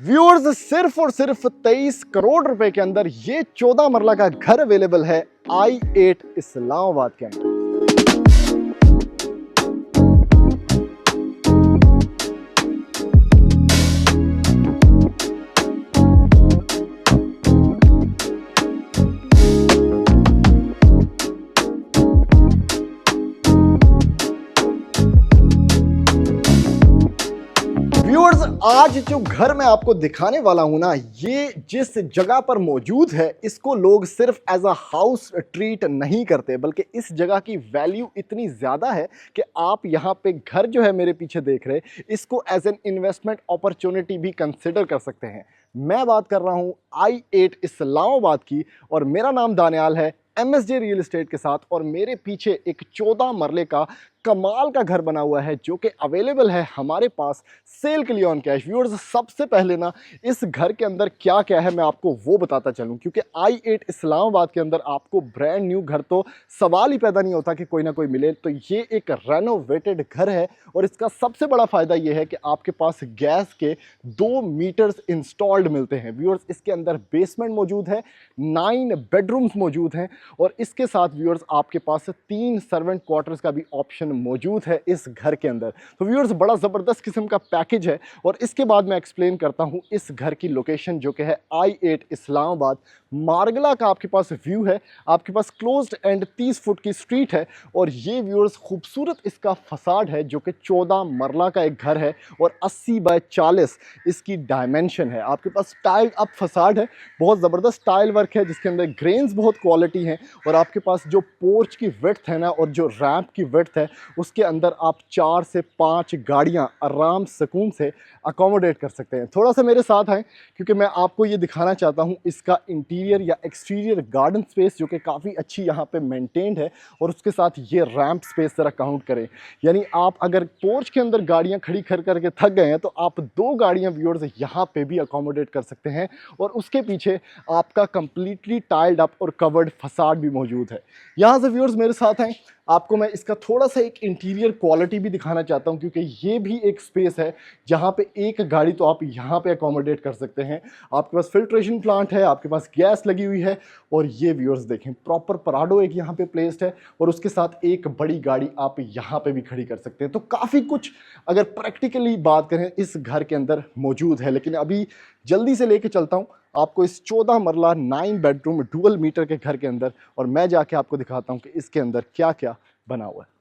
Viewers, सिर्फ और सिर्फ 23 करोड़ रुपए के अंदर ये 14 मरला का घर अवेलेबल है I8 इस्लामाबाद के अंदर। व्यूअर्स, आज जो घर मैं आपको दिखाने वाला हूं ना, ये जिस जगह पर मौजूद है इसको लोग सिर्फ एज अ हाउस ट्रीट नहीं करते, बल्कि इस जगह की वैल्यू इतनी ज़्यादा है कि आप यहाँ पे घर जो है मेरे पीछे देख रहे हैं, इसको एज एन इन्वेस्टमेंट अपॉर्चुनिटी भी कंसिडर कर सकते हैं। मैं बात कर रहा हूँ I8 इस्लामाबाद की और मेरा नाम दानियाल है MSJ रियल एस्टेट के साथ। और मेरे पीछे एक 14 मरले का कमाल का घर बना हुआ है जो कि अवेलेबल है हमारे पास सेल के लिए ऑन कैश। व्यूअर्स, सबसे पहले ना इस घर के अंदर क्या क्या है मैं आपको वो बताता चलूं, क्योंकि I8 इस्लामाबाद के अंदर आपको ब्रांड न्यू घर तो सवाल ही पैदा नहीं होता कि कोई ना कोई मिले। तो ये एक रेनोवेटेड घर है और इसका सबसे बड़ा फ़ायदा ये है कि आपके पास गैस के 2 मीटर्स इंस्टॉल्ड मिलते हैं। व्यूअर्स, इसके अंदर बेसमेंट मौजूद है, 9 बेडरूम्स मौजूद हैं और इसके साथ व्यूअर्स आपके पास 3 सर्वेंट क्वार्टर्स का भी ऑप्शन मौजूद है इस घर के अंदर। तो व्यूअर्स, बड़ा ज़बरदस्त किस्म का पैकेज है। और इसके बाद मैं एक्सप्लेन करता हूँ इस घर की लोकेशन जो कि है I8 इस्लामाबाद। मारगला का आपके पास व्यू है, आपके पास क्लोज्ड एंड 30 फुट की स्ट्रीट है और ये व्यूअर्स खूबसूरत इसका फसाड है जो कि 14 मरला का एक घर है और 80 बाय 40 इसकी डायमेंशन है। आपके पास टाइल अप फसाड है, बहुत ज़बरदस्त टाइल वर्क है जिसके अंदर ग्रेन्स बहुत क्वालिटी हैं और आपके पास जो पोर्च की विड्थ है ना और जो रैंप की विड्थ है उसके अंदर आप 4 से 5 गाड़ियां आराम सुकून से अकोमोडेट कर सकते हैं। थोड़ा सा मेरे साथ आएँ क्योंकि मैं आपको ये दिखाना चाहता हूँ इसका इंटीरियर या एक्सटीरियर गार्डन स्पेस जो कि काफ़ी अच्छी यहाँ पे मेंटेन्ड है। और उसके साथ ये रैंप स्पेस ज़रा काउंट करें, यानी आप अगर पोर्च के अंदर गाड़ियाँ खड़ी कर करके थक गए हैं तो आप 2 गाड़ियाँ व्यूअर्स यहाँ पे भी अकोमोडेट कर सकते हैं। और उसके पीछे आपका कंप्लीटली टाइल्ड अप और कवर्ड फसाड भी मौजूद है। यहाँ से व्यूअर्स मेरे साथ हैं, आपको मैं इसका थोड़ा सा एक इंटीरियर क्वालिटी भी दिखाना चाहता हूँ क्योंकि ये भी एक स्पेस है जहाँ पे एक गाड़ी तो आप यहाँ पे अकोमोडेट कर सकते हैं। आपके पास फिल्ट्रेशन प्लांट है, आपके पास गैस लगी हुई है और ये व्यूअर्स देखें प्रॉपर पराडो एक यहाँ पे प्लेस्ड है और उसके साथ एक बड़ी गाड़ी आप यहाँ पे भी खड़ी कर सकते हैं। तो काफ़ी कुछ अगर प्रैक्टिकली बात करें इस घर के अंदर मौजूद है। लेकिन अभी जल्दी से लेके चलता हूँ आपको इस 14 मरला 9 बेडरूम डुअल मीटर के घर के अंदर और मैं जाके आपको दिखाता हूँ कि इसके अंदर क्या क्या बना हुआ है।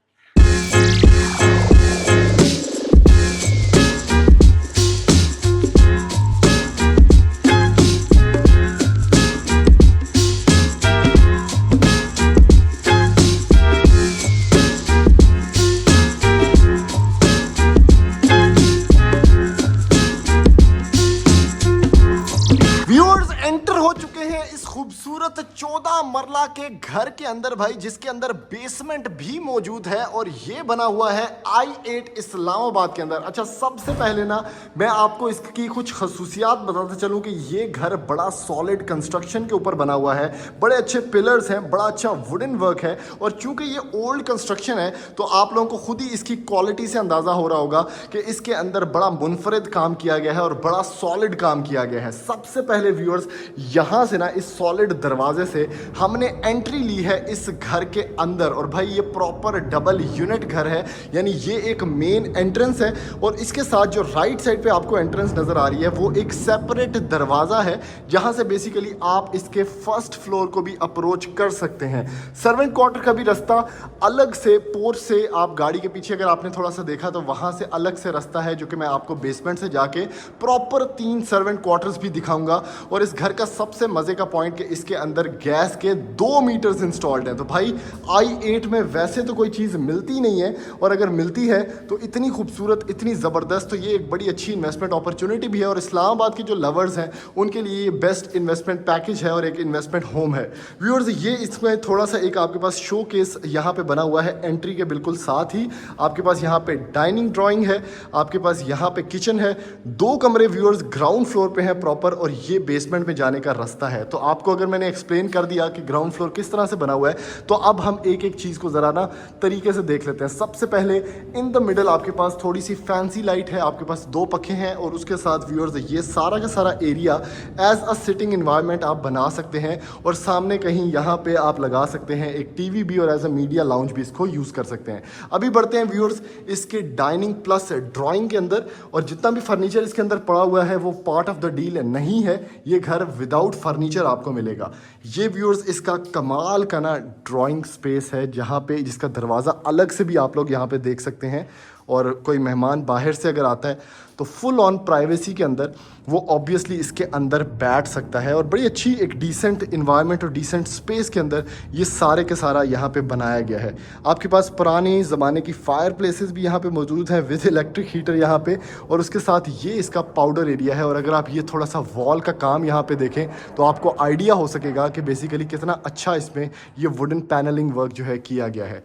एंटर हो चुके हैं इस खूबसूरत 14 मरला के घर के अंदर भाई, जिसके अंदर बेसमेंट भी मौजूद है और ये बना हुआ है I8 इस्लामाबाद के अंदर। अच्छा, सबसे पहले ना मैं आपको इसकी कुछ खसूसियात बताते चलूं कि ये घर बड़ा सॉलिड कंस्ट्रक्शन के ऊपर बना हुआ है, बड़े अच्छे पिलर्स हैं, बड़ा अच्छा वुडन वर्क है और चूंकि ये ओल्ड कंस्ट्रक्शन है तो आप लोगों को खुद ही इसकी क्वालिटी से अंदाज़ा हो रहा होगा कि इसके अंदर बड़ा मुनफरद काम किया गया है और बड़ा सॉलिड काम किया गया है। सबसे पहले व्यूअर्स, यहाँ से ना इस सॉलिड दरवाजे से हमने एंट्री ली है इस घर के अंदर और भाई ये प्रॉपर डबल यूनिट घर है, यानी ये एक मेन एंट्रेंस है और इसके साथ जो राइट साइड पे आपको एंट्रेंस नज़र आ रही है वो एक सेपरेट दरवाज़ा है जहाँ से बेसिकली आप इसके फर्स्ट फ्लोर को भी अप्रोच कर सकते हैं। सर्वेंट क्वार्टर का भी रास्ता अलग से, पोर्च से आप गाड़ी के पीछे अगर आपने थोड़ा सा देखा तो वहाँ से अलग से रास्ता है जो कि मैं आपको बेसमेंट से जाके प्रॉपर 3 सर्वेंट क्वार्टर्स भी दिखाऊंगा। और इस घर का सबसे मज़े का पॉइंट कि इसके अंदर गैस के 2 मीटर्स इंस्टॉल्ड हैं। तो भाई I8 में वैसे तो कोई चीज़ मिलती नहीं है और अगर मिलती है तो इतनी खूबसूरत, इतनी ज़बरदस्त, तो ये एक बड़ी अच्छी इन्वेस्टमेंट अपॉर्चुनिटी भी है और इस्लामाबाद के जो लवर्स हैं उनके लिए ये बेस्ट इन्वेस्टमेंट पैकेज है और एक इन्वेस्टमेंट होम है। व्यूअर्स, ये इसमें थोड़ा सा एक आपके पास शो केस यहाँ पे बना हुआ है एंट्री के बिल्कुल साथ ही। आपके पास यहाँ पे डाइनिंग ड्राइंग है, आपके पास यहाँ पे किचन है, 2 कमरे व्यूअर्स ग्राउंड फ्लोर पे हैं प्रॉपर और ये बेसमेंट में जाने का रास्ता है। तो आप आपको अगर मैंने एक्सप्लेन कर दिया कि ग्राउंड फ्लोर किस तरह से बना हुआ है, तो अब हम एक एक चीज़ को ज़रा ना तरीके से देख लेते हैं। सबसे पहले इन द मिडल आपके पास थोड़ी सी फैंसी लाइट है, आपके पास 2 पंखे हैं और उसके साथ व्यूअर्स ये सारा का सारा area as a sitting environment आप बना सकते हैं और सामने कहीं यहाँ पे आप लगा सकते हैं एक टीवी भी और एज अ मीडिया लाउंज भी इसको यूज़ कर सकते हैं। अभी बढ़ते हैं व्यूअर्स इसके डाइनिंग प्लस ड्राइंग के अंदर, और जितना भी फर्नीचर इसके अंदर पड़ा हुआ है वो पार्ट ऑफ द डील नहीं है, ये घर विदाउट फर्नीचर आपको मिलेगा। ये व्यूअर्स इसका कमाल का ना ड्राइंग स्पेस है, जहाँ पे जिसका दरवाज़ा अलग से भी आप लोग यहाँ पे देख सकते हैं, और कोई मेहमान बाहर से अगर आता है तो फुल ऑन प्राइवेसी के अंदर वो ऑब्वियसली इसके अंदर बैठ सकता है, और बड़ी अच्छी एक डिसेंट इन्वायरमेंट और डिसेंट स्पेस के अंदर ये सारे के सारा यहाँ पे बनाया गया है। आपके पास पुराने ज़माने की फायर प्लेसेस भी यहाँ पे मौजूद हैं विद इलेक्ट्रिक हीटर यहाँ पे, और उसके साथ ये इसका पाउडर एरिया है। और अगर आप ये थोड़ा सा वॉल का काम यहाँ पे देखें तो आपको आइडिया हो सकेगा कि बेसिकली कितना अच्छा इसमें ये वुडन पैनलिंग वर्क जो है किया गया है।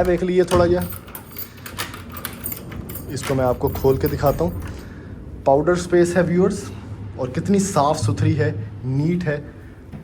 देख लीजिए थोड़ा यह, इसको मैं आपको खोल के दिखाता हूँ। पाउडर स्पेस है व्यूअर्स, और कितनी साफ़ सुथरी है, नीट है।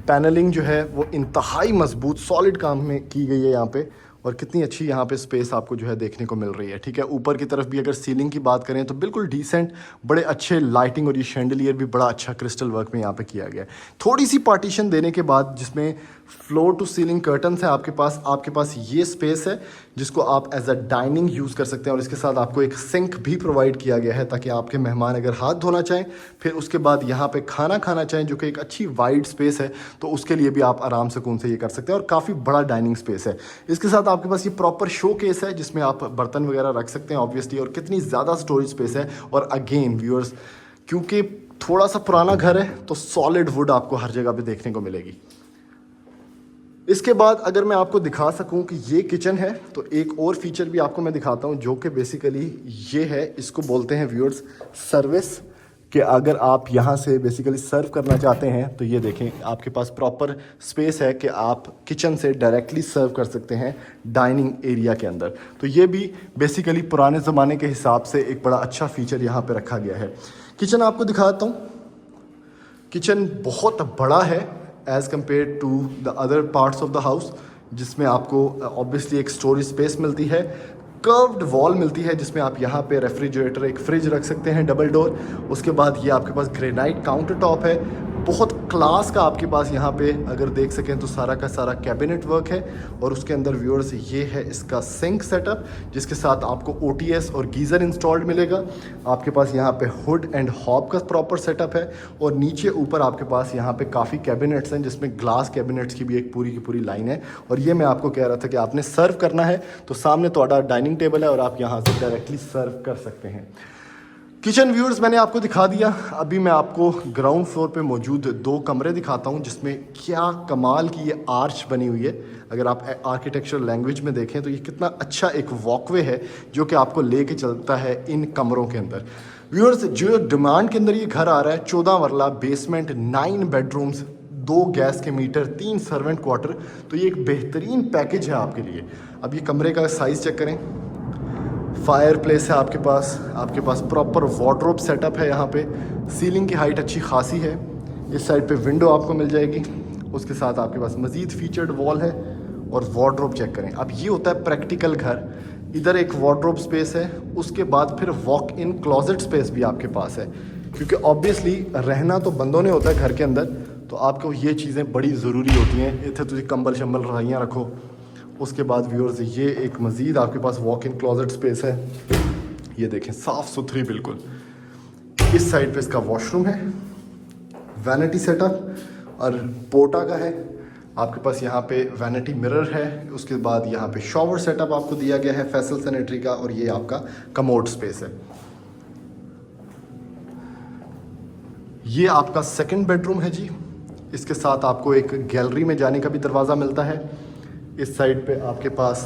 पैनलिंग जो है वो इंतहाई मजबूत सॉलिड काम में की गई है यहाँ पे, और कितनी अच्छी यहाँ पे स्पेस आपको जो है देखने को मिल रही है। ठीक है, ऊपर की तरफ भी अगर सीलिंग की बात करें तो बिल्कुल डिसेंट, बड़े अच्छे लाइटिंग, और ये शैंडलियर भी बड़ा अच्छा क्रिस्टल वर्क में यहाँ पे किया गया है। थोड़ी सी पार्टीशन देने के बाद जिसमें फ्लोर टू सीलिंग कर्टन्स है आपके पास ये स्पेस है जिसको आप एज अ डाइनिंग यूज़ कर सकते हैं, और इसके साथ आपको एक सिंक भी प्रोवाइड किया गया है ताकि आपके मेहमान अगर हाथ धोना चाहें फिर उसके बाद यहाँ पे खाना खाना चाहें, जो कि एक अच्छी वाइड स्पेस है, तो उसके लिए भी आप आराम सुकून से ये कर सकते हैं, और काफ़ी बड़ा डाइनिंग स्पेस है। इसके साथ आपके पास ये प्रॉपर शो केस है जिसमें आप बर्तन वगैरह रख सकते हैं ऑब्वियसली, और कितनी ज़्यादा स्टोरेज स्पेस है। और अगेन व्यूअर्स, क्योंकि थोड़ा सा पुराना घर है तो सॉलिड वुड आपको हर जगह पे देखने को मिलेगी। इसके बाद अगर मैं आपको दिखा सकूं कि ये किचन है, तो एक और फीचर भी आपको मैं दिखाता हूं, जो कि बेसिकली ये है, इसको बोलते हैं व्यूअर्स सर्विस, कि अगर आप यहाँ से बेसिकली सर्व करना चाहते हैं तो ये देखें आपके पास प्रॉपर स्पेस है कि आप किचन से डायरेक्टली सर्व कर सकते हैं डाइनिंग एरिया के अंदर। तो ये भी बेसिकली पुराने ज़माने के हिसाब से एक बड़ा अच्छा फीचर यहाँ पे रखा गया है। किचन आपको दिखाता हूँ। किचन बहुत बड़ा है as compare to the other parts of the house, जिसमें आपको ऑब्वियसली एक स्टोरेज स्पेस मिलती है, कर्व्ड वॉल मिलती है जिसमें आप यहाँ पे रेफ्रिजरेटर, एक फ्रिज रख सकते हैं डबल डोर। उसके बाद ये आपके पास ग्रेनाइट काउंटर टॉप है, बहुत क्लास का आपके पास यहाँ पे अगर देख सकें तो सारा का सारा कैबिनेट वर्क है। और उसके अंदर व्यूअर्स ये है इसका सिंक सेटअप, जिसके साथ आपको OTS और गीज़र इंस्टॉल्ड मिलेगा। आपके पास यहाँ पे हुड एंड हॉब का प्रॉपर सेटअप है, और नीचे ऊपर आपके पास यहाँ पे काफ़ी कैबिनेट्स हैं जिसमें ग्लास कैबिनेट्स की भी एक पूरी की पूरी लाइन है। और ये मैं आपको कह रहा था कि आपने सर्व करना है तो सामने ਤੁਹਾਡਾ डाइनिंग टेबल है और आप यहाँ से डायरेक्टली सर्व कर सकते हैं। किचन व्यूअर्स मैंने आपको दिखा दिया। अभी मैं आपको ग्राउंड फ्लोर पे मौजूद 2 कमरे दिखाता हूँ जिसमें क्या कमाल की ये आर्च बनी हुई है। अगर आप आर्किटेक्चरल लैंग्वेज में देखें तो ये कितना अच्छा एक वॉकवे है जो कि आपको लेके चलता है इन कमरों के अंदर। व्यूअर्स, जो डिमांड के अंदर ये घर आ रहा है 14 मरला बेसमेंट, 9 बेडरूम्स, 2 गैस के मीटर, 3 सर्वेंट क्वार्टर, तो ये एक बेहतरीन पैकेज है आपके लिए। अब ये कमरे का साइज़ चेक करें। फायर प्लेस है आपके पास प्रॉपर वार्डरोब सेटअप है। यहाँ पे सीलिंग की हाइट अच्छी खासी है। इस साइड पे विंडो आपको मिल जाएगी, उसके साथ आपके पास मज़ीद फीचर्ड वॉल है। और वार्डरोब चेक करें। अब ये होता है प्रैक्टिकल घर। इधर एक वार्डरोब स्पेस है, उसके बाद फिर वॉक इन क्लोजेट स्पेस भी आपके पास है, क्योंकि ऑब्वियसली रहना तो बंदों ने होता है घर के अंदर, तो आपको ये चीज़ें बड़ी ज़रूरी होती हैं। इतने तुझे कंबल शंबल रजाइयाँ रखो। उसके बाद व्यूअर्स ये एक मज़ीद आपके पास वॉक इन क्लोजेट स्पेस है। ये देखें साफ़ सुथरी बिल्कुल। इस साइड पे इसका वॉशरूम है, वैनिटी सेटअप और पोटा का है। आपके पास यहाँ पे वैनिटी मिरर है। उसके बाद यहाँ पे शॉवर सेटअप आपको दिया गया है फैसल सैनिटरी का, और ये आपका कमोड स्पेस है। ये आपका सेकंड बेडरूम है जी। इसके साथ आपको एक गैलरी में जाने का भी दरवाज़ा मिलता है। इस साइड पे आपके पास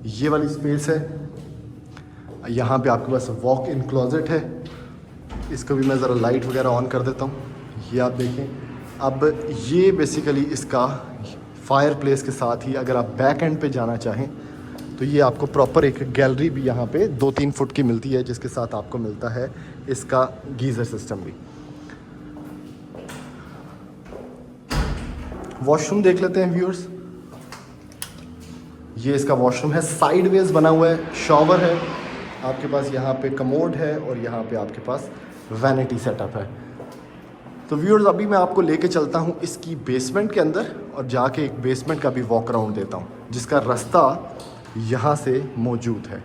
ये वाली स्पेस है। यहाँ पे आपके पास वॉक इन क्लोजेट है। इसको भी मैं ज़रा लाइट वगैरह ऑन कर देता हूँ। ये आप देखें। अब ये बेसिकली इसका फायर प्लेस के साथ ही अगर आप बैक एंड पे जाना चाहें तो ये आपको प्रॉपर एक गैलरी भी यहाँ पे 2-3 फुट की मिलती है, जिसके साथ आपको मिलता है इसका गीज़र सिस्टम भी। वॉशरूम देख लेते हैं व्यूअर्स। ये इसका वॉशरूम है, साइडवेज बना हुआ है, शॉवर है आपके पास, यहाँ पे कमोड है और यहाँ पे आपके पास वैनिटी सेटअप है। तो व्यूअर्स अभी मैं आपको लेके चलता हूँ इसकी बेसमेंट के अंदर और जाके एक बेसमेंट का भी वॉक अराउंड देता हूँ, जिसका रास्ता यहाँ से मौजूद है।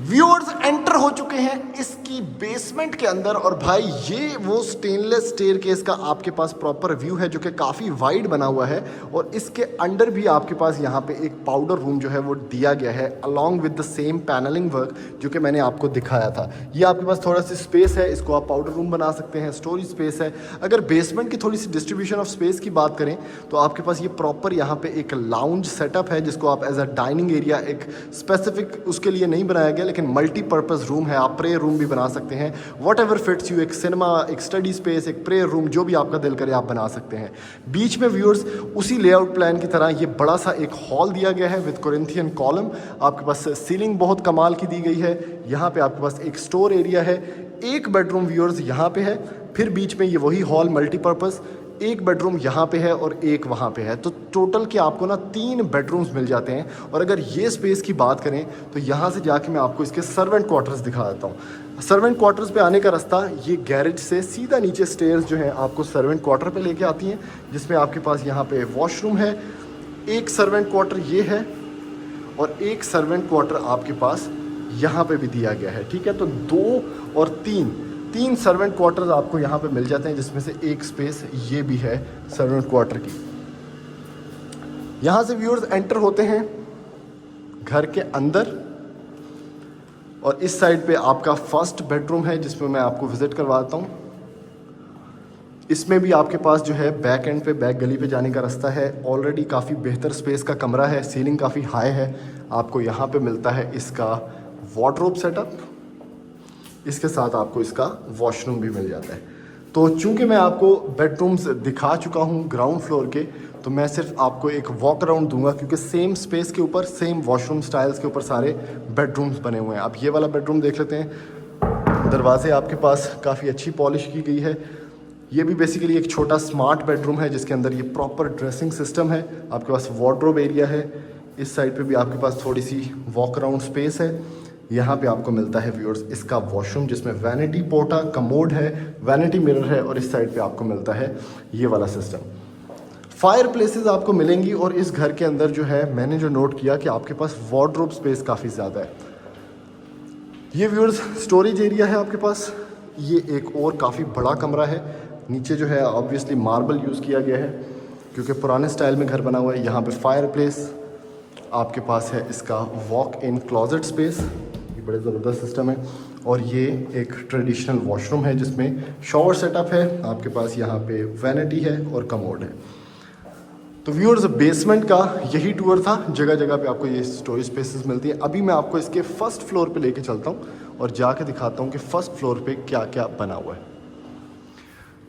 व्यूअर्स एंटर हो चुके हैं इसकी बेसमेंट के अंदर और भाई ये वो स्टेनलेस स्टेयरकेस का आपके पास प्रॉपर व्यू है जो कि काफ़ी वाइड बना हुआ है और इसके अंडर भी आपके पास यहाँ पे एक पाउडर रूम जो है वो दिया गया है along with the same panelling work जो कि मैंने आपको दिखाया था। ये आपके पास थोड़ा सी स्पेस है, इसको आप पाउडर रूम बना सकते हैं, स्टोरेज स्पेस है। अगर बेसमेंट की थोड़ी सी डिस्ट्रीब्यूशन ऑफ स्पेस की बात करें तो आपके पास ये प्रॉपर यहाँ पे एक लाउंज सेटअप है जिसको आप एज अ डाइनिंग एरिया एक स्पेसिफिक उसके लिए नहीं बनाया गया, लेकिन मल्टीपर्पज़ रूम है, आप प्रेयर रूम भी बना सकते हैं। वॉट एवर फिट्स यू, एक सिनेमा, एक स्टडी स्पेस, एक प्रेयर रूम, जो भी आपका दिल करे आप बना सकते हैं। बीच में व्यूअर्स उसी लेआउट प्लान की तरह ये बड़ा सा एक हॉल दिया गया है विद कोरिंथियन कॉलम। आपके पास सीलिंग बहुत कमाल की दी गई है। यहाँ पे आपके पास एक स्टोर एरिया है, एक बेडरूम व्यूअर्स यहाँ पे है, फिर बीच में ये वही हॉल मल्टीपर्पज़, एक बेडरूम यहाँ पे है और एक वहाँ पे है। तो टोटल के आपको ना 3 बेडरूम्स मिल जाते हैं। और अगर ये स्पेस की बात करें तो यहाँ से जाके मैं आपको इसके सर्वेंट क्वार्टर्स दिखा देता हूँ। सर्वेंट क्वार्टर्स पे आने का रास्ता ये गैरेज से सीधा नीचे स्टेयर्स जो हैं आपको सर्वेंट क्वार्टर पे लेके आती हैं, जिसमें आपके पास यहाँ पे वॉशरूम है, एक सर्वेंट क्वार्टर ये है और एक सर्वेंट क्वार्टर आपके पास यहाँ पे भी दिया गया है। ठीक है, तो 2 और 3 सर्वेंट क्वार्टर्स आपको यहाँ पे मिल जाते हैं, जिसमें से एक स्पेस ये भी है सर्वेंट क्वार्टर की। यहाँ से व्यूअर्स एंटर होते हैं घर के अंदर और इस साइड पे आपका फर्स्ट बेडरूम है जिसमें मैं आपको विजिट करवाता हूँ। इसमें भी आपके पास जो है बैक एंड पे, बैक गली पे जाने का रास्ता है। ऑलरेडी काफ़ी बेहतर स्पेस का कमरा है, सीलिंग काफ़ी हाई है। आपको यहाँ पे मिलता है इसका वार्डरोब सेटअप, इसके साथ आपको इसका वॉशरूम भी मिल जाता है। तो चूंकि मैं आपको बेडरूम्स दिखा चुका हूँ ग्राउंड फ्लोर के, तो मैं सिर्फ आपको एक वॉक अराउंड दूंगा क्योंकि सेम स्पेस के ऊपर, सेम वॉशरूम स्टाइल्स के ऊपर सारे बेडरूम्स बने हुए हैं। आप ये वाला बेडरूम देख लेते हैं, दरवाजे आपके पास काफ़ी अच्छी पॉलिश की गई है। ये भी बेसिकली एक छोटा स्मार्ट बेडरूम है जिसके अंदर ये प्रॉपर ड्रेसिंग सिस्टम है। आपके पास वार्डरोब एरिया है, इस साइड पे भी आपके पास थोड़ी सी वॉक अराउंड स्पेस है। यहाँ पे आपको मिलता है व्यूअर्स इसका वॉशरूम जिसमें वैनिटी पोर्टा, कमोड है, वैनिटी मिरर है और इस साइड पे आपको मिलता है ये वाला सिस्टम। फायर प्लेसेस आपको मिलेंगी और इस घर के अंदर जो है मैंने जो नोट किया कि आपके पास वार्डरोब स्पेस काफ़ी ज़्यादा है। ये व्यूअर्स स्टोरेज एरिया है आपके पास। ये एक और काफ़ी बड़ा कमरा है। नीचे जो है ऑब्वियसली मार्बल यूज़ किया गया है क्योंकि पुराने स्टाइल में घर बना हुआ है। यहाँ पे फायर प्लेस आपके पास है, इसका वॉक इन क्लोजेट स्पेस, ये बड़े ज़बरदस्त सिस्टम है। और ये एक ट्रेडिशनल वॉशरूम है जिसमें शॉवर सेटअप है। आपके पास यहाँ पे वैनिटी है और कमोड है। तो व्यूअर्स बेसमेंट का यही टूर था। जगह जगह पे आपको ये स्टोरेज स्पेसेस मिलती है। अभी मैं आपको इसके फर्स्ट फ्लोर पे लेके चलता हूँ और जाके दिखाता हूँ कि फर्स्ट फ्लोर पे क्या क्या बना हुआ है।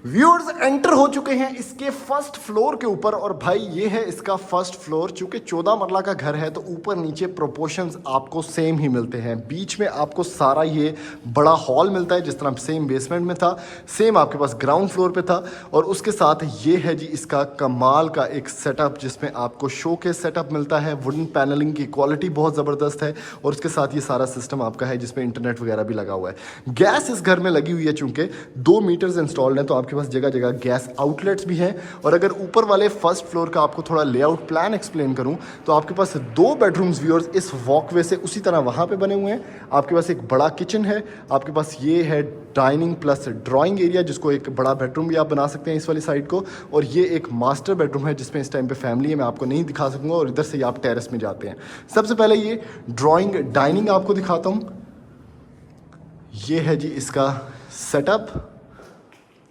व्यूअर्स एंटर हो चुके हैं इसके फर्स्ट फ्लोर के ऊपर और भाई ये है इसका फर्स्ट फ्लोर। चूंकि 14 मरला का घर है तो ऊपर नीचे प्रोपोर्शंस आपको सेम ही मिलते हैं। बीच में आपको सारा ये बड़ा हॉल मिलता है जिस तरह सेम बेसमेंट में था, सेम आपके पास ग्राउंड फ्लोर पे था। और उसके साथ ये है जी इसका कमाल का एक सेटअप जिसमें आपको शोकेस सेटअप मिलता है। वुडन पैनलिंग की क्वालिटी बहुत ज़बरदस्त है और उसके साथ ये सारा सिस्टम आपका है जिसमें इंटरनेट वगैरह भी लगा हुआ है। गैस इस घर में लगी हुई है, चूंकि 2 मीटर्स इंस्टॉल्ड है तो आपके पास जगह जगह गैस आउटलेट्स भी हैं। और अगर ऊपर वाले फर्स्ट फ्लोर का आपको थोड़ा लेआउट प्लान एक्सप्लेन करूं तो आपके पास 2 बेडरूम्स व्यूअर्स इस वॉकवे से उसी तरह वहां पे बने हुए हैं। आपके पास एक बड़ा किचन है, आपके पास ये है डाइनिंग प्लस ड्राइंग एरिया जिसको एक बड़ा बेडरूम भी आप बना सकते हैं इस वाली साइड को। और ये एक मास्टर बेडरूम है जिसमें इस टाइम पे फैमिली है, मैं आपको नहीं दिखा सकूंगा। और इधर से आप टेरेस में जाते हैं। सबसे पहले ये ड्राइंग डाइनिंग आपको दिखाता हूँ। ये है जी इसका सेटअप।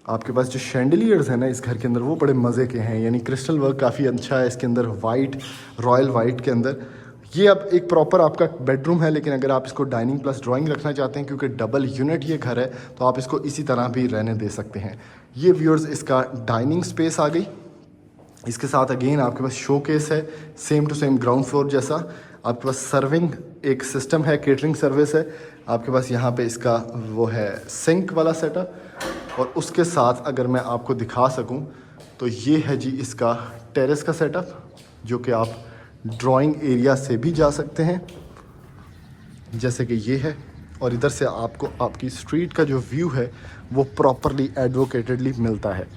आपके पास जो शैंडलियर्स हैं ना इस घर के अंदर वो बड़े मज़े के हैं, यानी क्रिस्टल वर्क काफ़ी अच्छा है इसके अंदर, वाइट रॉयल वाइट के अंदर। ये अब एक प्रॉपर आपका बेडरूम है, लेकिन अगर आप इसको डाइनिंग प्लस ड्राइंग रखना चाहते हैं क्योंकि डबल यूनिट ये घर है तो आप इसको इसी तरह भी रहने दे सकते हैं। ये व्यूअर्स इसका डाइनिंग स्पेस आ गई। इसके साथ अगेन आपके पास शोकेस है, same to same ground floor जैसा। आपके पास सर्विंग एक सिस्टम है, केटरिंग सर्विस है। आपके पास यहाँ पे इसका वो है सिंक वाला सेटअप। और उसके साथ अगर मैं आपको दिखा सकूं तो ये है जी इसका टेरेस का सेटअप, जो कि आप ड्राइंग एरिया से भी जा सकते हैं, जैसे कि ये है। और इधर से आपको आपकी स्ट्रीट का जो व्यू है वो प्रॉपरली एडवोकेटेडली मिलता है।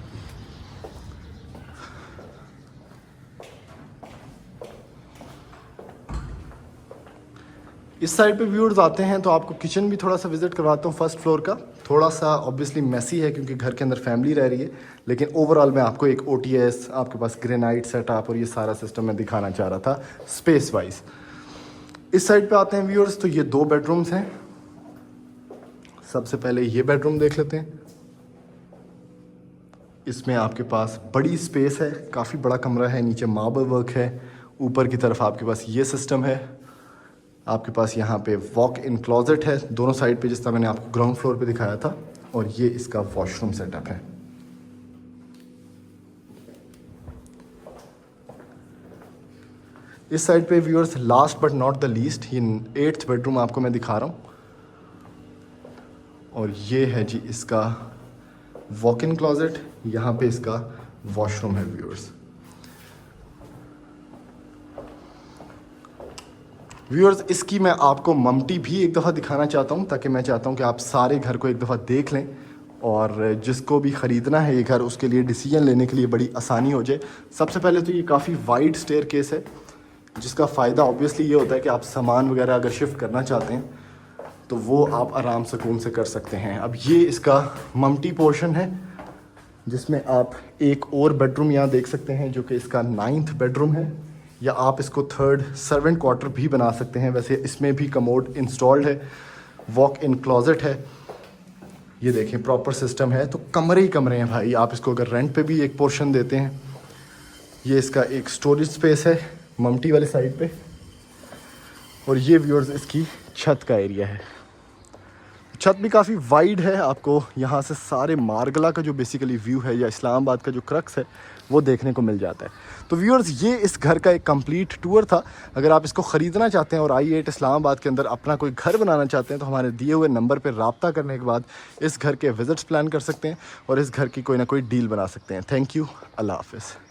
इस साइड पे व्यूअर्स आते हैं तो आपको किचन भी थोड़ा सा विजिट करवाता हूँ फर्स्ट फ्लोर का। थोड़ा सा ऑब्वियसली मेसी है क्योंकि घर के अंदर फैमिली रह रही है, लेकिन ओवरऑल मैं आपको एक OTS, आपके पास ग्रेनाइट सेटअप और ये सारा सिस्टम मैं दिखाना चाह रहा था स्पेस वाइज। इस साइड पे आते हैं व्यूअर्स तो ये 2 बेडरूम्स हैं। सबसे पहले ये बेडरूम देख लेते हैं। इसमें आपके पास बड़ी स्पेस है, काफ़ी बड़ा कमरा है, नीचे मार्बल वर्क है, ऊपर की तरफ आपके पास ये सिस्टम है। आपके पास यहाँ पे वॉक इन क्लोजेट है दोनों साइड पे, जिस तरह मैंने आपको ग्राउंड फ्लोर पे दिखाया था। और ये इसका वॉशरूम सेटअप है। इस साइड पे viewers last but not the least ये 8th बेडरूम आपको मैं दिखा रहा हूँ। और ये है जी इसका वॉक इन क्लोजेट, यहाँ पे इसका वॉशरूम है व्यूअर्स। व्यूअर्स इसकी मैं आपको मम्टी भी एक दफ़ा दिखाना चाहता हूँ, ताकि मैं चाहता हूँ कि आप सारे घर को एक दफ़ा देख लें और जिसको भी ख़रीदना है ये घर उसके लिए डिसीजन लेने के लिए बड़ी आसानी हो जाए। सबसे पहले तो ये काफ़ी वाइड स्टेयर केस है, जिसका फ़ायदा ऑब्वियसली ये होता है कि आप सामान वगैरह अगर शिफ्ट करना चाहते हैं तो वो आप आराम सुकून से कर सकते हैं। अब ये इसका मम्टी पोर्शन है, जिसमें आप एक और बेडरूम यहाँ देख सकते हैं जो कि इसका 9th बेडरूम है, या आप इसको 3rd सर्वेंट क्वार्टर भी बना सकते हैं। वैसे इसमें भी कमोड इंस्टॉल्ड है, वॉक इन क्लोजेट है, ये देखें प्रॉपर सिस्टम है। तो कमरे ही कमरे हैं भाई। आप इसको अगर रेंट पे भी एक पोर्शन देते हैं। ये इसका एक स्टोरेज स्पेस है मम्टी वाले साइड पे। और ये व्यूअर्स इसकी छत का एरिया है। छत भी काफ़ी वाइड है, आपको यहाँ से सारे मारगला का जो बेसिकली व्यू है या इस्लामाबाद का जो क्रक्स है वो देखने को मिल जाता है। तो व्यूअर्स ये इस घर का एक कंप्लीट टूर था। अगर आप इसको ख़रीदना चाहते हैं और I8 इस्लामाबाद के अंदर अपना कोई घर बनाना चाहते हैं तो हमारे दिए हुए नंबर पर रब्ता करने के बाद इस घर के विजिट्स प्लान कर सकते हैं और इस घर की कोई ना कोई डील बना सकते हैं। थैंक यू, अल्लाह हाफ़िज़।